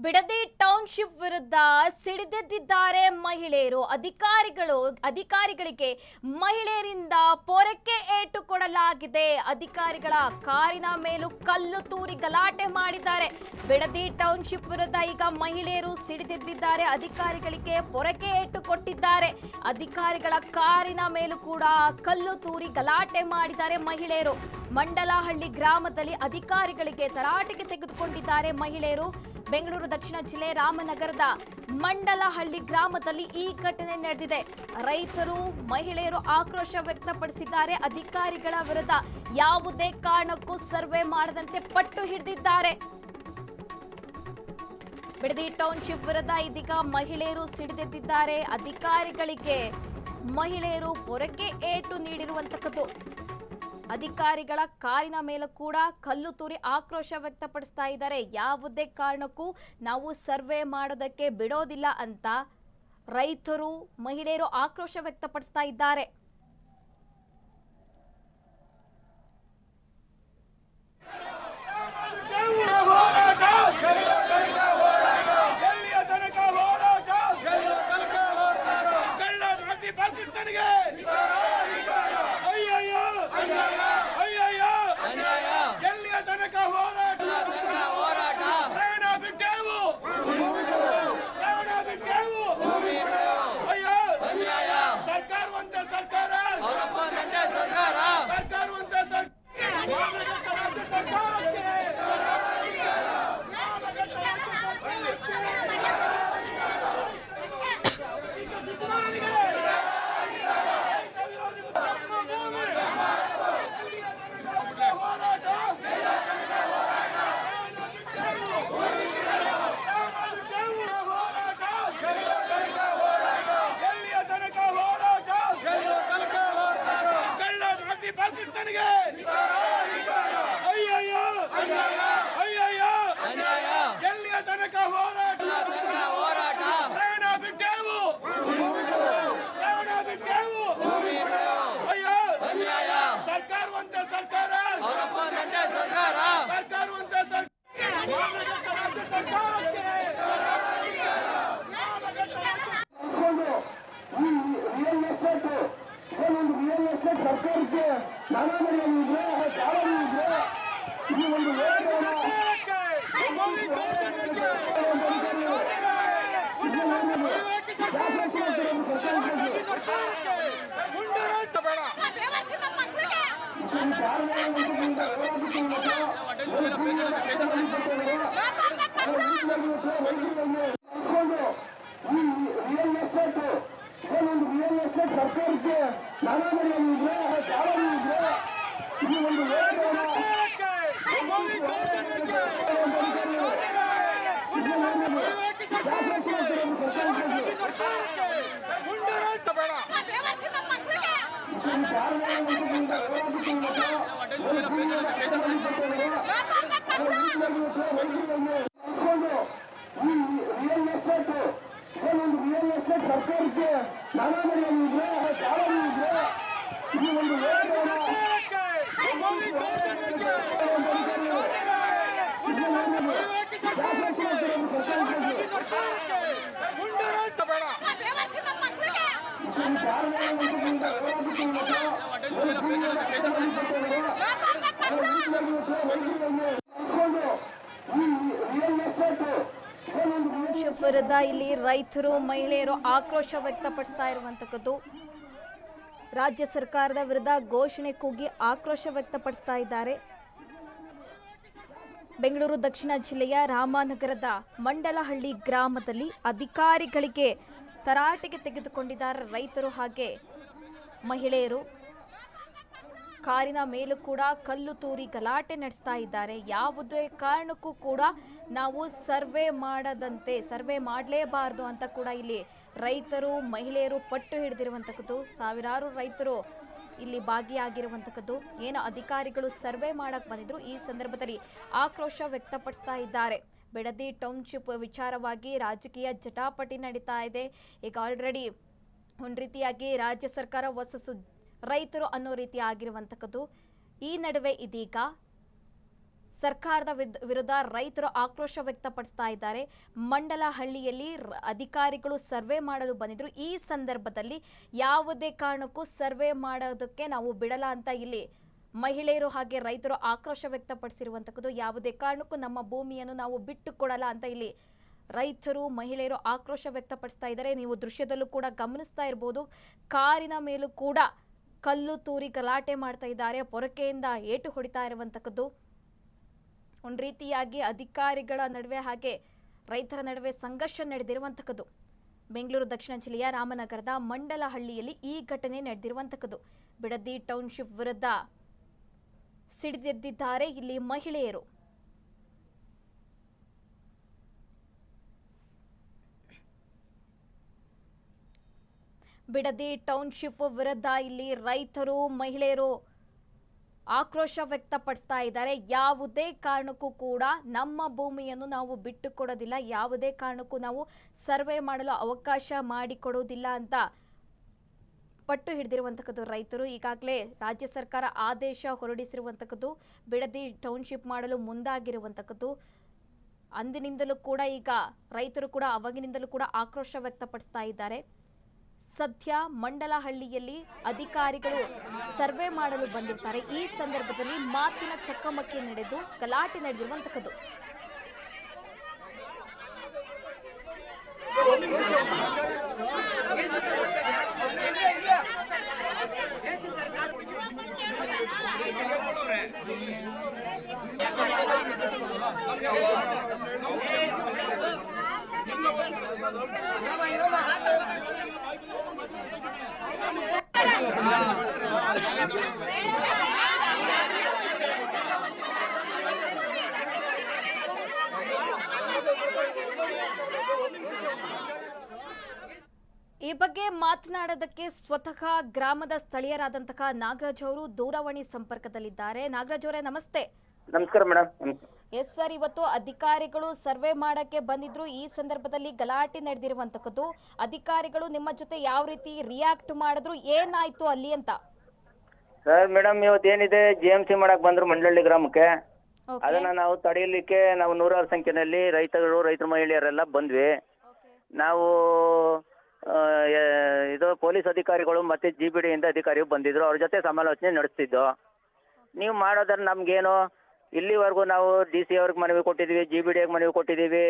Bidadi township ವಿರುದ್ಧ ಸಿಡಿದೆದ್ದಿದ್ದಾರೆ ಮಹಿಳೆಯರು. ಅಧಿಕಾರಿಗಳಿಗೆ ಮಹಿಳೆಯರಿಂದ ಪೊರಕೆ ಏಟು ಕೊಡಲಾಗಿದೆ. ಅಧಿಕಾರಿಗಳ ಕಾರಿನ ಮೇಲೂ ಕಲ್ಲು ತೂರಿ ಗಲಾಟೆ ಮಾಡಿದ್ದಾರೆ. ಬಿಡದಿ ಟೌನ್ಶಿಪ್ ವಿರುದ್ಧ ಈಗ ಮಹಿಳೆಯರು ಸಿಡಿದೆದ್ದಿದ್ದಾರೆ. ಅಧಿಕಾರಿಗಳಿಗೆ ಪೊರಕೆ ಏಟು ಕೊಟ್ಟಿದ್ದಾರೆ. ಅಧಿಕಾರಿಗಳ ಕಾರಿನ ಮೇಲೂ ಕೂಡ ಕಲ್ಲು ತೂರಿ ಗಲಾಟೆ ಮಾಡಿದ್ದಾರೆ ಮಹಿಳೆಯರು. ಮಂಡಲಹಳ್ಳಿ ಗ್ರಾಮದಲ್ಲಿ ಅಧಿಕಾರಿಗಳಿಗೆ ತರಾಟೆಗೆ ತೆಗೆದುಕೊಂಡಿದ್ದಾರೆ ಮಹಿಳೆಯರು. ಬೆಂಗಳೂರು ದಕ್ಷಿಣ ಜಿಲ್ಲೆ ರಾಮನಗರದ ಮಂಡಲಹಳ್ಳಿ ಗ್ರಾಮದಲ್ಲಿ ಈ ಘಟನೆ ನಡೆದಿದೆ. ರೈತರು ಮಹಿಳೆಯರು ಆಕ್ರೋಶ ವ್ಯಕ್ತಪಡಿಸಿದ್ದಾರೆ. ಅಧಿಕಾರಿಗಳ ವಿರುದ್ಧ ಯಾವುದೇ ಕಾರಣಕ್ಕೂ ಸರ್ವೆ ಮಾಡದಂತೆ ಪಟ್ಟು ಹಿಡಿದಿದ್ದಾರೆ. ಬಿಡದಿ ಟೌನ್ಶಿಪ್ ವಿರುದ್ಧ ಇದೀಗ ಮಹಿಳೆಯರು ಸಿಡಿದೆದ್ದಿದ್ದಾರೆ. ಅಧಿಕಾರಿಗಳಿಗೆ ಮಹಿಳೆಯರು ಪೊರಕೆ ಏಟು ನೀಡಿರುವಂತಕ್ಕದ್ದು. ಅಧಿಕಾರಿಗಳ ಕಾರಿನ ಮೇಲೂ ಕೂಡ ಕಲ್ಲು ತೂರಿ ಆಕ್ರೋಶ ವ್ಯಕ್ತಪಡಿಸ್ತಾ ಇದ್ದಾರೆ. ಯಾವುದೇ ಕಾರಣಕ್ಕೂ ನಾವು ಸರ್ವೆ ಮಾಡೋದಕ್ಕೆ ಬಿಡೋದಿಲ್ಲ ಅಂತ ರೈತರು ಮಹಿಳೆಯರು ಆಕ್ರೋಶ ವ್ಯಕ್ತಪಡಿಸ್ತಾ ಇದ್ದಾರೆ. ಟೌನ್ಶಿಪ್ ವಿರುದ್ಧ ಇಲ್ಲಿ ರೈತರು ಮಹಿಳೆಯರು ಆಕ್ರೋಶ ವ್ಯಕ್ತಪಡಿಸ್ತಾ ಇರುವಂತಕ್ಕದ್ದು. ರಾಜ್ಯ ಸರ್ಕಾರದ ವಿರುದ್ಧ ಘೋಷಣೆ ಕೂಗಿ ಆಕ್ರೋಶ ವ್ಯಕ್ತಪಡಿಸ್ತಾ ಇದ್ದಾರೆ. ಬೆಂಗಳೂರು ದಕ್ಷಿಣ ಜಿಲ್ಲೆಯ ರಾಮನಗರದ ಮಂಡಲಹಳ್ಳಿ ಗ್ರಾಮದಲ್ಲಿ ಅಧಿಕಾರಿಗಳಿಗೆ ತರಾಟೆಗೆ ತೆಗೆದುಕೊಂಡಿದ್ದಾರೆ ರೈತರು ಹಾಗೆ ಮಹಿಳೆಯರು. ಕಾರಿನ ಮೇಲೂ ಕೂಡ ಕಲ್ಲು ತೂರಿ ಗಲಾಟೆ ನಡೆಸ್ತಾ ಇದ್ದಾರೆ. ಯಾವುದೇ ಕಾರಣಕ್ಕೂ ಕೂಡ ನಾವು ಸರ್ವೆ ಮಾಡಲೇಬಾರದು ಅಂತ ಕೂಡ ಇಲ್ಲಿ ರೈತರು ಮಹಿಳೆಯರು ಪಟ್ಟು ಹಿಡಿದಿರುವಂತಕ್ಕದ್ದು. ಸಾವಿರಾರು ರೈತರು ಇಲ್ಲಿ ಭಾಗಿಯಾಗಿರುವಂತಕ್ಕದ್ದು. ಏನು ಅಧಿಕಾರಿಗಳು ಸರ್ವೆ ಮಾಡಕ್ ಬಂದಿದ್ರು, ಈ ಸಂದರ್ಭದಲ್ಲಿ ಆಕ್ರೋಶ ವ್ಯಕ್ತಪಡಿಸ್ತಾ ಇದ್ದಾರೆ. ಬಿಡದಿ ಟೌನ್ಶಿಪ್ ವಿಚಾರವಾಗಿ ರಾಜಕೀಯ ಜಟಾಪಟಿ ನಡೀತಾ ಇದೆ. ಈಗ ಆಲ್ರೆಡಿ ಒಂದು ರೀತಿಯಾಗಿ ರಾಜ್ಯ ಸರ್ಕಾರ ವರ್ಸಸ್ ರೈತರು ಅನ್ನೋ ರೀತಿ ಆಗಿರುವಂತಕ್ಕದ್ದು. ಈ ನಡುವೆ ಇದೀಗ ಸರ್ಕಾರದ ವಿರುದ್ಧ ರೈತರು ಆಕ್ರೋಶ ವ್ಯಕ್ತಪಡಿಸ್ತಾ ಇದ್ದಾರೆ. ಮಂಡಲಹಳ್ಳಿಯಲ್ಲಿ ಅಧಿಕಾರಿಗಳು ಸರ್ವೆ ಮಾಡಲು ಬಂದಿದ್ರು. ಈ ಸಂದರ್ಭದಲ್ಲಿ ಯಾವುದೇ ಕಾರಣಕ್ಕೂ ಸರ್ವೆ ಮಾಡೋದಕ್ಕೆ ನಾವು ಬಿಡಲ್ಲ ಅಂತ ಇಲ್ಲಿ ಮಹಿಳೆಯರು ಹಾಗೆ ರೈತರು ಆಕ್ರೋಶ ವ್ಯಕ್ತಪಡಿಸಿರುವಂತದ್ದು. ಯಾವುದೇ ಕಾರಣಕ್ಕೂ ನಮ್ಮ ಭೂಮಿಯನ್ನು ನಾವು ಬಿಟ್ಟು ಕೊಡಲ್ಲ ಅಂತ ಇಲ್ಲಿ ರೈತರು ಮಹಿಳೆಯರು ಆಕ್ರೋಶ ವ್ಯಕ್ತಪಡಿಸ್ತಾ ಇದ್ದಾರೆ. ನೀವು ದೃಶ್ಯದಲ್ಲೂ ಕೂಡ ಗಮನಿಸ್ತಾ ಇರಬಹುದು, ಕಾರಿನ ಮೇಲೂ ಕೂಡ ಕಲ್ಲು ತೂರಿ ಗಲಾಟೆ ಮಾಡ್ತಾ ಇದ್ದಾರೆ. ಪೊರಕೆಯಿಂದ ಏಟು ಹೊಡಿತಾ ಇರುವಂತದ್ದು. ಒಂದು ರೀತಿಯಾಗಿ ಅಧಿಕಾರಿಗಳ ನಡುವೆ ಹಾಗೆ ರೈತರ ನಡುವೆ ಸಂಘರ್ಷ ನಡೆದಿರುವಂತದ್ದು. ಬೆಂಗಳೂರು ದಕ್ಷಿಣ ಜಿಲ್ಲೆಯ ರಾಮನಗರದ ಮಂಡಲಹಳ್ಳಿಯಲ್ಲಿ ಈ ಘಟನೆ ನಡೆದಿರುವಂತದ್ದು. ಬಿಡದಿ ಟೌನ್ಶಿಪ್ ವಿರುದ್ಧ ಸಿಡಿದೆದ್ದಿದ್ದಾರೆ ಇಲ್ಲಿ ಮಹಿಳೆಯರು. ಬಿಡದಿ ಟೌನ್ಶಿಪ್ ವಿರುದ್ಧ ಇಲ್ಲಿ ರೈತರು ಮಹಿಳೆಯರು ಆಕ್ರೋಶ ವ್ಯಕ್ತಪಡಿಸ್ತಾ ಇದ್ದಾರೆ. ಯಾವುದೇ ಕಾರಣಕ್ಕೂ ಕೂಡ ನಮ್ಮ ಭೂಮಿಯನ್ನು ನಾವು ಬಿಟ್ಟು ಕೊಡೋದಿಲ್ಲ, ಯಾವುದೇ ಕಾರಣಕ್ಕೂ ನಾವು ಸರ್ವೆ ಮಾಡಲು ಅವಕಾಶ ಮಾಡಿಕೊಡೋದಿಲ್ಲ ಅಂತ ಪಟ್ಟು ಹಿಡಿದಿರುವಂತಕ್ಕದ್ದು ರೈತರು. ಈಗಾಗಲೇ ರಾಜ್ಯ ಸರ್ಕಾರ ಆದೇಶ ಹೊರಡಿಸಿರುವಂತಕ್ಕದ್ದು, ಬಿಡದಿ ಟೌನ್ಶಿಪ್ ಮಾಡಲು ಮುಂದಾಗಿರುವಂತಕ್ಕದ್ದು. ಅಂದಿನಿಂದಲೂ ಕೂಡ ಈಗ ರೈತರು ಕೂಡ ಅವಾಗಿನಿಂದಲೂ ಕೂಡ ಆಕ್ರೋಶ ವ್ಯಕ್ತಪಡಿಸ್ತಾ ಇದ್ದಾರೆ. ಸದ್ಯ ಮಂಡಲಹಳ್ಳಿಯಲ್ಲಿ ಅಧಿಕಾರಿಗಳು ಸರ್ವೆ ಮಾಡಲು ಬಂದಿರ್ತಾರೆ. ಈ ಸಂದರ್ಭದಲ್ಲಿ ಮಾತಿನ ಚಕಮಕಿ ನಡೆದು ಗಲಾಟೆ ನಡೆದಿರುವಂತಕ್ಕದ್ದು. ಈ ಬಗ್ಗೆ ಮಾತನಾಡೋದಕ್ಕೆ ಸ್ವತಃ ಗ್ರಾಮದ ಸ್ಥಳೀಯರಾದಂತಹ ನಾಗರಾಜ್ ಅವರು ದೂರವಾಣಿ ಸಂಪರ್ಕದಲ್ಲಿದ್ದಾರೆ. ನಾಗರಾಜ್ ಅವರೇ, ನಮಸ್ತೆ. ನಮಸ್ಕಾರ ಮೇಡಮ್. ಎಸ್ ಸರ್, ಇವತ್ತು ಅಧಿಕಾರಿಗಳು ಸರ್ವೆ ಮಾಡಕ್ಕೆ ಬಂದಿದ್ರು. ಈ ಸಂದರ್ಭದಲ್ಲಿ ಗಲಾಟೆ ನಡೆದಿರುವಂತಕ್ಕದ್ದು. ಅಧಿಕಾರಿಗಳು ನಿಮ್ಮ ಜೊತೆ ಯಾವ ರೀತಿ ರಿಯಾಕ್ಟ್ ಮಾಡಿದ್ರು, ಏನಾಯ್ತು ಅಲ್ಲಿ ಅಂತ? ಸರ್ ಮೇಡಮ್, ಇವತ್ತೇನಿದೆ GMC ಮಾಡಕ್ ಬಂದ್ರು ಮಂಡಲಹಳ್ಳಿ ಗ್ರಾಮಕ್ಕೆ. ಅದನ್ನ ನಾವು ತಡೆಯಲಿಕ್ಕೆ ನಾವು ನೂರಾರು ಸಂಖ್ಯೆಯಲ್ಲಿ ರೈತರ ಮಹಿಳೆಯರೆಲ್ಲ ಬಂದ್ವಿ. ನಾವು ಇದು ಪೊಲೀಸ್ ಅಧಿಕಾರಿಗಳು ಮತ್ತೆ GBD ಅಧಿಕಾರಿಗಳು ಬಂದಿದ್ರು. ಅವ್ರ ಜೊತೆ ಸಮಾಲೋಚನೆ ನಡೆಸ್ತಿದ್ದು. ನೀವು ಮಾಡೋದ್ರ ನಮ್ಗೇನು, ಇಲ್ಲಿವರೆಗೂ ನಾವು DC ಅವ್ರಿಗೆ ಮನವಿ ಕೊಟ್ಟಿದ್ದೀವಿ, GBD ಮನವಿ ಕೊಟ್ಟಿದ್ದೀವಿ,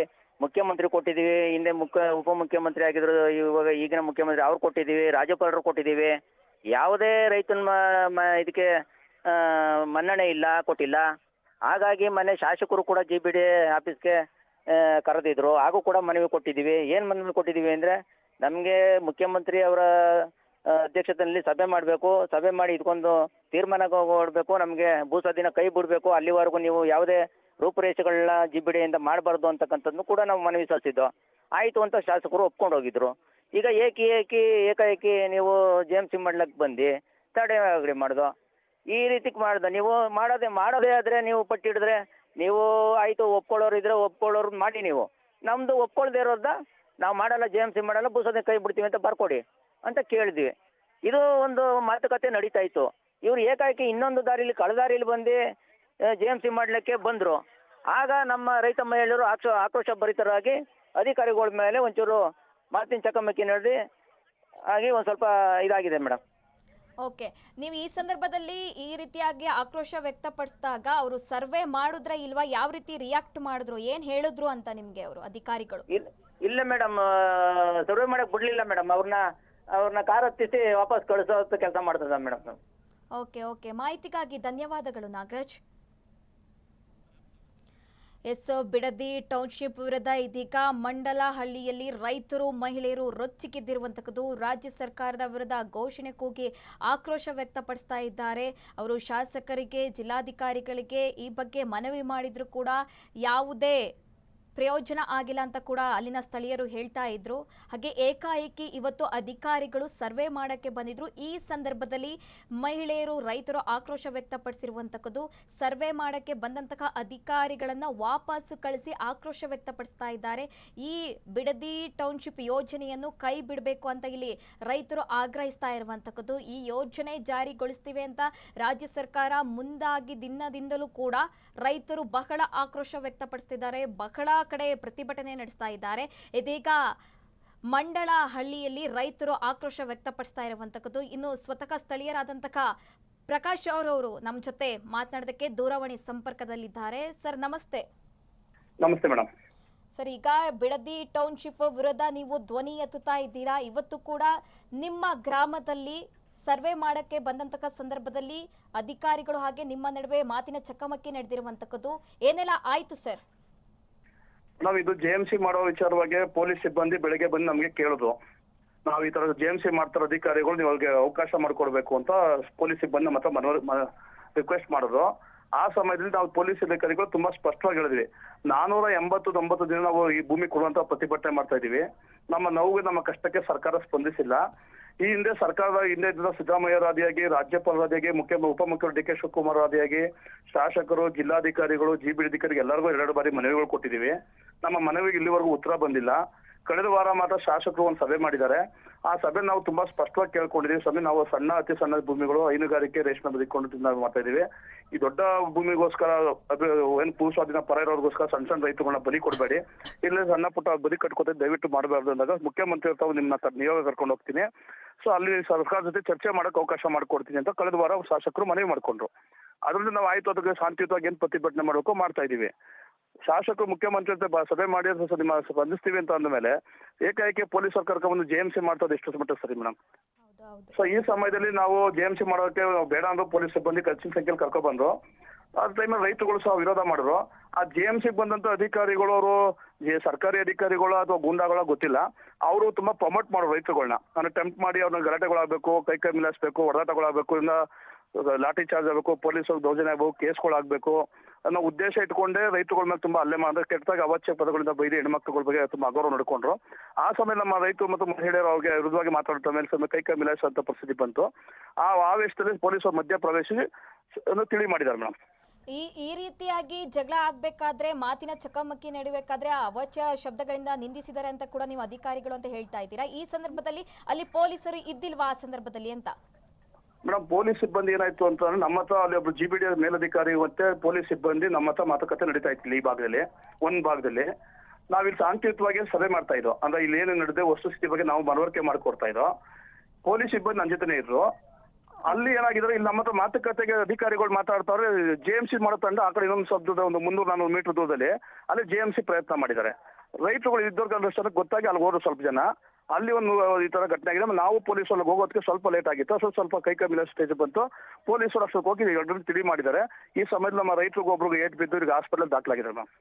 ಮುಖ್ಯಮಂತ್ರಿ ಕೊಟ್ಟಿದ್ದೀವಿ, ಹಿಂದೆ ಉಪಮುಖ್ಯಮಂತ್ರಿ ಆಗಿದ್ರು, ಇವಾಗ ಈಗಿನ ಮುಖ್ಯಮಂತ್ರಿ ಅವ್ರು ಕೊಟ್ಟಿದ್ದೀವಿ, ರಾಜ್ಯಪಾಲರು ಕೊಟ್ಟಿದ್ದೀವಿ. ಯಾವುದೇ ರೈತನ ಇದಕ್ಕೆ ಮನ್ನಣೆ ಇಲ್ಲ, ಕೊಟ್ಟಿಲ್ಲ. ಹಾಗಾಗಿ ಮೊನ್ನೆ ಶಾಸಕರು ಕೂಡ GBD ಆಫೀಸ್ಗೆ ಕರೆದಿದ್ರು. ಹಾಗೂ ಕೂಡ ಮನವಿ ಕೊಟ್ಟಿದ್ದೀವಿ. ಏನು ಮನವಿ ಕೊಟ್ಟಿದ್ದೀವಿ ಅಂದರೆ, ನಮಗೆ ಮುಖ್ಯಮಂತ್ರಿ ಅವರ ಅಧ್ಯಕ್ಷತೆಯಲ್ಲಿ ಸಭೆ ಮಾಡಬೇಕು, ಸಭೆ ಮಾಡಿ ಇದಕ್ಕೊಂದು ತೀರ್ಮಾನ ಕೊಡಬೇಕು, ನಮಗೆ ಭೂ ಸ್ವಾಧೀನ ಕೈ ಬಿಡಬೇಕು, ಅಲ್ಲಿವರೆಗೂ ನೀವು ಯಾವುದೇ ರೂಪುರೇಷೆಗಳನ್ನ GBD ಮಾಡಬಾರ್ದು ಅಂತಕ್ಕಂಥದ್ದು ಕೂಡ ನಾವು ಮನವಿ ಸಲ್ಲಿಸಿದ್ದು. ಆಯಿತು ಅಂತ ಶಾಸಕರು ಒಪ್ಕೊಂಡು ಹೋಗಿದ್ರು. ಈಗ ಏಕಾಏಕಿ ನೀವು GMC ಮಾಡ್ಲಿಕ್ಕೆ ಬಂದು ತಡೆ ಮಾಡೋದು, ಈ ರೀತಿ ಮಾಡ್ದೆ. ನೀವು ಮಾಡೋದೇ ಆದರೆ ನೀವು ಪಟ್ಟಿಡಿದ್ರೆ, ನೀವು ಆಯಿತು ಒಪ್ಕೊಳ್ಳೋರು ಇದ್ರೆ ಒಪ್ಕೊಳ್ಳೋರು ಮಾಡಿ. ನೀವು ನಮ್ಮದು ಒಪ್ಕೊಳ್ದೇ ಇರೋದ ನಾವು ಮಾಡಲ್ಲ, GMC ಮಾಡಲ್ಲ, ಭೂ ಸ್ವಾಧೀನ ಕೈ ಬಿಡ್ತೀವಿ ಅಂತ ಬರ್ಕೊಡಿ ಅಂತ ಕೇಳಿದ್ವಿ. ಇದು ಒಂದು ಮಾತುಕತೆ ನಡೀತಾ ಇತ್ತು. ಇವ್ರು ಏಕಾಏಕಿ ಇನ್ನೊಂದು ದಾರಿಲಿ ಕಳೆದಾರಿಲಿ ಬಂದು GMC ಮಾಡಲಿಕ್ಕೆ ಬಂದರು. ಆಗ ನಮ್ಮ ರೈತ ಮಹಿಳೆಯರು ಆಕ್ರೋಶ ಭರಿತರಾಗಿ ಅಧಿಕಾರಿಗಳ ಮೇಲೆ ಒಂಚೂರು ಮಾತಿನ ಚಕಮಕಿ ನಡೆದು ಆಗಿ ಒಂದು ಸ್ವಲ್ಪ ಇದಾಗಿದೆ ಮೇಡಮ್. ಓಕೆ, ನೀವು ಈ ಸಂದರ್ಭದಲ್ಲಿ ಈ ರೀತಿಯಾಗಿ ಆಕ್ರೋಶ ವ್ಯಕ್ತಪಡಿಸಿದಾಗ ಅವರು ಸರ್ವೆ ಮಾಡಿದ್ರ ಇಲ್ವಾ, ಯಾವ ರೀತಿ ರಿಯಾಕ್ಟ್ ಮಾಡಿದ್ರು, ಏನು ಹೇಳಿದ್ರು ಅಂತ ನಿಮಗೆ ಅವರು ಅಧಿಕಾರಿಗಳು? ಇಲ್ಲ ಮೇಡಮ್, ಸರ್ವೆ ಮಾಡಕ್ಕೆ ಬಿಡಲಿಲ್ಲ ಮೇಡಮ್. ಅವ್ರನ್ನ ಕಾರ್ ಹತ್ತಿಸಿ ವಾಪಸ್ ಕಳಿಸೋ ಕೆಲಸ ಮಾಡ್ತದ ಮೇಡಮ್. ಓಕೆ, ಮಾಹಿತಿಗಾಗಿ ಧನ್ಯವಾದಗಳು ನಾಗರಾಜ್. ಎಸ್, ಬಿಡದಿ ಟೌನ್ಶಿಪ್ ವಿರುದ್ಧ ಇದೀಗ ಮಂಡಲಹಳ್ಳಿಯಲ್ಲಿ ರೈತರು ಮಹಿಳೆಯರು ರೊಚ್ಚಿಗೆದ್ದಿರುವಂತಕ್ಕದ್ದು. ರಾಜ್ಯ ಸರ್ಕಾರದ ವಿರುದ್ಧ ಘೋಷಣೆ ಕೂಗಿ ಆಕ್ರೋಶ ವ್ಯಕ್ತಪಡಿಸ್ತಾ ಇದ್ದಾರೆ. ಅವರು ಶಾಸಕರಿಗೆ, ಜಿಲ್ಲಾಧಿಕಾರಿಗಳಿಗೆ ಈ ಬಗ್ಗೆ ಮನವಿ ಮಾಡಿದ್ರು ಕೂಡ ಯಾವುದೇ ಪ್ರಯೋಜನ ಆಗಿಲ್ಲ ಅಂತ ಕೂಡ ಅಲ್ಲಿನ ಸ್ಥಳೀಯರು ಹೇಳ್ತಾ ಇದ್ರು. ಹಾಗೆ ಏಕಾಏಕಿ ಇವತ್ತು ಅಧಿಕಾರಿಗಳು ಸರ್ವೆ ಮಾಡಕ್ಕೆ ಬಂದಿದ್ರು. ಈ ಸಂದರ್ಭದಲ್ಲಿ ಮಹಿಳೆಯರು ರೈತರು ಆಕ್ರೋಶ ವ್ಯಕ್ತಪಡಿಸಿರುವಂತಕ್ಕದ್ದು. ಸರ್ವೆ ಮಾಡಕ್ಕೆ ಬಂದಂತಹ ಅಧಿಕಾರಿಗಳನ್ನ ವಾಪಸ್ಸು ಕಳಿಸಿ ಆಕ್ರೋಶ ವ್ಯಕ್ತಪಡಿಸ್ತಾ ಇದ್ದಾರೆ. ಈ ಬಿಡದಿ ಟೌನ್ಶಿಪ್ ಯೋಜನೆಯನ್ನು ಕೈ ಬಿಡಬೇಕು ಅಂತ ಇಲ್ಲಿ ರೈತರು ಆಗ್ರಹಿಸ್ತಾ ಇರುವಂತಕ್ಕದ್ದು. ಈ ಯೋಜನೆ ಜಾರಿಗೊಳಿಸ್ತೀವಿ ಅಂತ ರಾಜ್ಯ ಸರ್ಕಾರ ಮುಂದಾಗಿ ದಿನದಿಂದಲೂ ಕೂಡ ರೈತರು ಬಹಳ ಆಕ್ರೋಶ ವ್ಯಕ್ತಪಡಿಸ್ತಿದ್ದಾರೆ, ಬಹಳ ಕಡೆ ಪ್ರತಿಭಟನೆ ನಡೆಸ್ತಾ ಇದ್ದಾರೆ. ಇದೀಗ ಮಂಡಳ ಹಳ್ಳಿಯಲ್ಲಿ ರೈತರು ಆಕ್ರೋಶ ವ್ಯಕ್ತಪಡಿಸ್ತಾ ಇರುವಂತಕ್ಕದ್ದು. ಇನ್ನು ಸ್ವತಃ ಸ್ಥಳೀಯರಾದಂತಹ ಪ್ರಕಾಶ್ ಅವರವರು ನಮ್ಮ ಜೊತೆ ಮಾತನಾಡೋದಕ್ಕೆ ದೂರವಾಣಿ ಸಂಪರ್ಕದಲ್ಲಿದ್ದಾರೆ. ಸರ್ ನಮಸ್ತೆ. ನಮಸ್ತೆ ಮೇಡಮ್. ಸರ್, ಈಗ ಬಿಡದಿ ಟೌನ್ಶಿಪ್ ವಿರುದ್ಧ ನೀವು ಧ್ವನಿ ಎತ್ತುತ್ತಾ ಇದ್ದೀರಾ. ಇವತ್ತು ಕೂಡ ನಿಮ್ಮ ಗ್ರಾಮದಲ್ಲಿ ಸರ್ವೆ ಮಾಡಕ್ಕೆ ಬಂದಂತಹ ಸಂದರ್ಭದಲ್ಲಿ ಅಧಿಕಾರಿಗಳು ಹಾಗೆ ನಿಮ್ಮ ನಡುವೆ ಮಾತಿನ ಚಕಮಕಿ ನಡೆದಿರುವಂತಕ್ಕದ್ದು. ಏನೆಲ್ಲ ಆಯ್ತು ಸರ್? ನಾವು ಇದು JMC ಮಾಡೋ ವಿಚಾರವಾಗಿ ಪೊಲೀಸ್ ಸಿಬ್ಬಂದಿ ಬೆಳಗ್ಗೆ ಬಂದು ನಮಗೆ ಕೇಳಿದ್ರು, ನಾವು ಈ ತರ JMC ಮಾಡ್ತಾರ ಅಧಿಕಾರಿಗಳು ನೀವು ಅವ್ರಿಗೆ ಅವಕಾಶ ಮಾಡಿಕೊಡ್ಬೇಕು ಅಂತ ಪೊಲೀಸ್ ಸಿಬ್ಬಂದಿ ನಮ್ಮ ಹತ್ರ ರಿಕ್ವೆಸ್ಟ್ ಮಾಡಿದ್ರು. ಆ ಸಮಯದಲ್ಲಿ ನಾವು ಪೊಲೀಸ್ ಅಧಿಕಾರಿಗಳು ತುಂಬಾ ಸ್ಪಷ್ಟವಾಗಿ ಹೇಳಿದ್ವಿ, 489 ದಿನ ನಾವು ಈ ಭೂಮಿ ಕೊಡುವಂತ ಪ್ರತಿಭಟನೆ ಮಾಡ್ತಾ ಇದೀವಿ. ನಮ್ಮ ನೋವಿಗೆ ನಮ್ಮ ಕಷ್ಟಕ್ಕೆ ಸರ್ಕಾರ ಸ್ಪಂದಿಸಿಲ್ಲ. ಈ ಹಿಂದೆ ಸರ್ಕಾರದ ಹಿಂದೆ ಸಿದ್ದರಾಮಯ್ಯರಾದಿಯಾಗಿ, ರಾಜ್ಯಪಾಲರಾದಿಯಾಗಿ, ಉಪಮುಖ್ಯಮಂತ್ರಿ DK ಶಿವಕುಮಾರ್ ಆದಿಯಾಗಿ, ಶಾಸಕರು, ಜಿಲ್ಲಾಧಿಕಾರಿಗಳು, GBD ಅಧಿಕಾರಿಗೆ ಎಲ್ಲರಿಗೂ 2 ಬಾರಿ ಮನವಿಗಳು ಕೊಟ್ಟಿದ್ದೀವಿ. ನಮ್ಮ ಮನವಿಗೆ ಇಲ್ಲಿವರೆಗೂ ಉತ್ತರ ಬಂದಿಲ್ಲ. ಕಳೆದ ವಾರ ಮಾತ್ರ ಶಾಸಕರು ಒಂದು ಸಭೆ ಮಾಡಿದ್ದಾರೆ. ಆ ಸಭೆ ನಾವು ತುಂಬಾ ಸ್ಪಷ್ಟವಾಗಿ ಕೇಳ್ಕೊಂಡಿದ್ದೀವಿ. ಸ್ವಾಮಿ, ನಾವು ಅತಿ ಸಣ್ಣ ಭೂಮಿಗಳು, ಹೈನುಗಾರಿಕೆ, ರೇಷ್ಮೆ ಬದುಕೊಂಡು ನಾವು ಮಾಡ್ತಾ ಇದೀವಿ. ಈ ದೊಡ್ಡ ಭೂಮಿಗೋಸ್ಕರ ಏನು ಭೂ ಸ್ವಾಧೀನ ಪರ ಇರೋರ್ಗೋಸ್ಕರ ಸಣ್ಣ ರೈತರುಗಳನ್ನ ಬಲಿ ಕೊಡಬೇಡಿ. ಇಲ್ಲಿ ಸಣ್ಣ ಪುಟ್ಟ ಬಲಿ ಕಟ್ಕೋತ ದಯವಿಟ್ಟು ಮಾಡಬಾರ್ದು ಅಂದಾಗ ಮುಖ್ಯಮಂತ್ರಿ ತಾವು ನಿಮ್ಮನ್ನ ನಿಯೋಗ ಕರ್ಕೊಂಡು ಹೋಗ್ತೀನಿ, ಸೊ ಅಲ್ಲಿ ಸರ್ಕಾರ ಜೊತೆ ಚರ್ಚೆ ಮಾಡಕ್ಕೆ ಅವಕಾಶ ಮಾಡ್ಕೊಡ್ತೀನಿ ಅಂತ ಕಳೆದ ವಾರ ಶಾಸಕರು ಮನವಿ ಮಾಡ್ಕೊಂಡ್ರು. ಅದರಿಂದ ನಾವು ಆಯ್ತು ಅದಕ್ಕೆ ಶಾಂತಿಯುತವಾಗಿ ಏನು ಪ್ರತಿಭಟನೆ ಮಾಡಬೇಕು ಮಾಡ್ತಾ ಇದೀವಿ. ಶಾಸಕರು ಮುಖ್ಯಮಂತ್ರಿ ಜೊತೆ ಸಭೆ ಮಾಡಿ ನಿಮ್ಮ ಸ್ಪಂದಿಸ್ತೀವಿ ಅಂತ ಅಂದಮೇಲೆ ಏಕಾಏಕಿ ಪೊಲೀಸ್ ಕರ್ಕೊಂಡ್ಬಂದು JMC ಮಾಡ್ತದೆ ಎಷ್ಟು ಮಟ್ಟ ಸರಿ ಮೇಡಮ್? ಸೊ ಈ ಸಮಯದಲ್ಲಿ ನಾವು JMC ಮಾಡೋಕೆ ಬೇಡ ಅಂದ್ರು ಪೊಲೀಸ್ ಸಿಬ್ಬಂದಿ ಹೆಚ್ಚಿನ ಸಂಖ್ಯೆಯಲ್ಲಿ ಕರ್ಕೊಂಡ್ಬಂದ್ರು. ಆ ಟೈಮಲ್ಲಿ ರೈತರುಗಳು ಸಹ ವಿರೋಧ ಮಾಡಿದ್ರು. ಆ JMC ಬಂದಂತ ಅಧಿಕಾರಿಗಳು ಅವರು ಸರ್ಕಾರಿ ಅಧಿಕಾರಿಗಳು ಅಥವಾ ಗೂಂಡಾಗಳ ಗೊತ್ತಿಲ್ಲ, ಅವರು ತುಂಬಾ ಪ್ರಮೋಟ್ ಮಾಡೋ ರೈತರುಗಳನ್ನ ನಾನು ಟೆಂಪ್ಟ್ ಮಾಡಿ ಅವ್ರನ್ನ ಗಲಾಟೆಗಳಾಗಬೇಕು, ಕೈ ಮಿಲಾಯಿಸಬೇಕು, ಹೊಡೆದಾಟಗಳಾಗಬೇಕು, ಇನ್ನ ಲಾಠಿ ಚಾರ್ಜ್ ಆಗಬೇಕು, ಪೊಲೀಸರು ದೌರ್ಜನ್ಯ ಆಗಬೇಕು, ಕೇಸ್ಗಳಾಗಬೇಕು ಅನ್ನೋ ಉದ್ದೇಶ ಇಟ್ಕೊಂಡೇ ರೈತರುಗಳ ಮೇಲೆ ತುಂಬಾ ಹಲ್ಲೆ ಮಾಡಿದ್ರೆ, ಕೆಟ್ಟದಾಗ ಅವಾಚ್ಯ ಪದಗಳಿಂದ ಬೈದು ಹೆಣ್ಮಕ್ಳುಗಳ ಬಗ್ಗೆ ತುಂಬಾ ಅಗೌರವ ನಡ್ಕೊಂಡ್ರು. ಆ ಸಮಯದಲ್ಲಿ ನಮ್ಮ ರೈತರು ಮತ್ತು ಮಹಿಳೆಯರು ಅವ್ರಿಗೆ ವಿರುದ್ಧವಾಗಿ ಮಾತಾಡ್ತಾ ಮೇಲೆ ಕೈ ಮಿಲಾಯಿಸುವಂತ ಪರಿಸ್ಥಿತಿ ಬಂತು. ಆ ಆವೇಶದಲ್ಲಿ ಪೊಲೀಸರು ಮಧ್ಯ ಪ್ರವೇಶಿಸಿ ತಿಳಿ ಮಾಡಿದ್ದಾರೆ ಮೇಡಮ್. ಈ ರೀತಿಯಾಗಿ ಜಗಳ ಆಗ್ಬೇಕಾದ್ರೆ, ಮಾತಿನ ಚಕಮಕಿ ನಡಿಬೇಕಾದ್ರೆ ಅವಾಚ್ಯ ಶಬ್ದಗಳಿಂದ ನಿಂದಿಸಿದ್ದಾರೆ ಅಂತ ಕೂಡ ನೀವು ಅಧಿಕಾರಿಗಳು ಅಂತ ಹೇಳ್ತಾ ಇದ್ದೀರಾ. ಈ ಸಂದರ್ಭದಲ್ಲಿ ಅಲ್ಲಿ ಪೊಲೀಸರು ಇದ್ದಿಲ್ವಾ ಆ ಸಂದರ್ಭದಲ್ಲಿ ಅಂತ? ಮೇಡಮ್, ಪೊಲೀಸ್ ಸಿಬ್ಬಂದಿ ಏನಾಯ್ತು ಅಂತಂದ್ರೆ ನಮ್ಮ ಹತ್ರ ಅಲ್ಲಿ ಒಬ್ರು GBD ಮೇಲಧಿಕಾರಿ ಮತ್ತೆ ಪೊಲೀಸ್ ಸಿಬ್ಬಂದಿ ನಮ್ಮ ಹತ್ರ ಮಾತುಕತೆ ನಡೀತಾ ಇತ್ತು. ಈ ಭಾಗದಲ್ಲಿ ಒಂದ್ ಭಾಗದಲ್ಲಿ ನಾವಿಲ್ಲಿ ಶಾಂತಿಯುತವಾಗಿ ಸಭೆ ಮಾಡ್ತಾ ಇದ್ದೋ, ಅಂದ್ರೆ ಇಲ್ಲಿ ಏನು ನಡೆದಿದೆ ವಸ್ತುಸ್ಥಿತಿ ಬಗ್ಗೆ ನಾವು ಮನವರಿಕೆ ಮಾಡ್ಕೊಡ್ತಾ ಇದ್ದೋ. ಪೊಲೀಸ್ ಸಿಬ್ಬಂದಿ ನನ್ನ ಜೊತೆನೇ ಇದ್ರು. ಅಲ್ಲಿ ಏನಾಗಿದ್ರೆ ಇಲ್ಲಿ ನಮ್ಮ ಹತ್ರ ಮಾತುಕತೆಗೆ ಅಧಿಕಾರಿಗಳು ಮಾತಾಡ್ತಾವ್ರೆ. JMC ಮಾಡೋ ತಂಡ ಆ ಕಡೆ ಇನ್ನೊಂದು ಶಬ್ದದ ಒಂದು 300-400 ಮೀಟರ್ ದೂರದಲ್ಲಿ ಅಲ್ಲಿ JMC ಪ್ರಯತ್ನ ಮಾಡಿದ್ದಾರೆ. ರೈತರುಗಳು ಇದ್ದವ್ರಿಗೆ ಗೊತ್ತಾಗಿ ಅಲ್ಲಿ ಹೋದ್ರು ಸ್ವಲ್ಪ ಜನ. ಅಲ್ಲಿ ಒಂದು ಈ ತರ ಘಟನೆ ಆಗಿದೆ. ನಾವು ಪೊಲೀಸ್ ಒಳಗೆ ಹೋಗೋದಕ್ಕೆ ಸ್ವಲ್ಪ ಲೇಟ್ ಆಗಿತ್ತು. ಸ್ವಲ್ಪ ಕೈ ಮಿಲಾಯಿಸೋ ಸ್ಟೇಜ್ ಬಂತು. ಪೊಲೀಸರು ಅಷ್ಟಕ್ಕೆ ಹೋಗಿ ಎಲ್ಲರೂ ತಿಳಿ ಮಾಡಿದ್ದಾರೆ. ಈ ಸಮಯದಲ್ಲಿ ನಮ್ಮ ರೈತರಿಗೆ ಒಬ್ರಿಗೆ ಏಟ್ ಬಿದ್ದು ಈಗ ಹಾಸ್ಪಿಟಲ್ ದಾಖಲಾಗಿದೆ ಮ್ಯಾಮ್.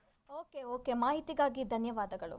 ಓಕೆ, ಮಾಹಿತಿಗಾಗಿ ಧನ್ಯವಾದಗಳು.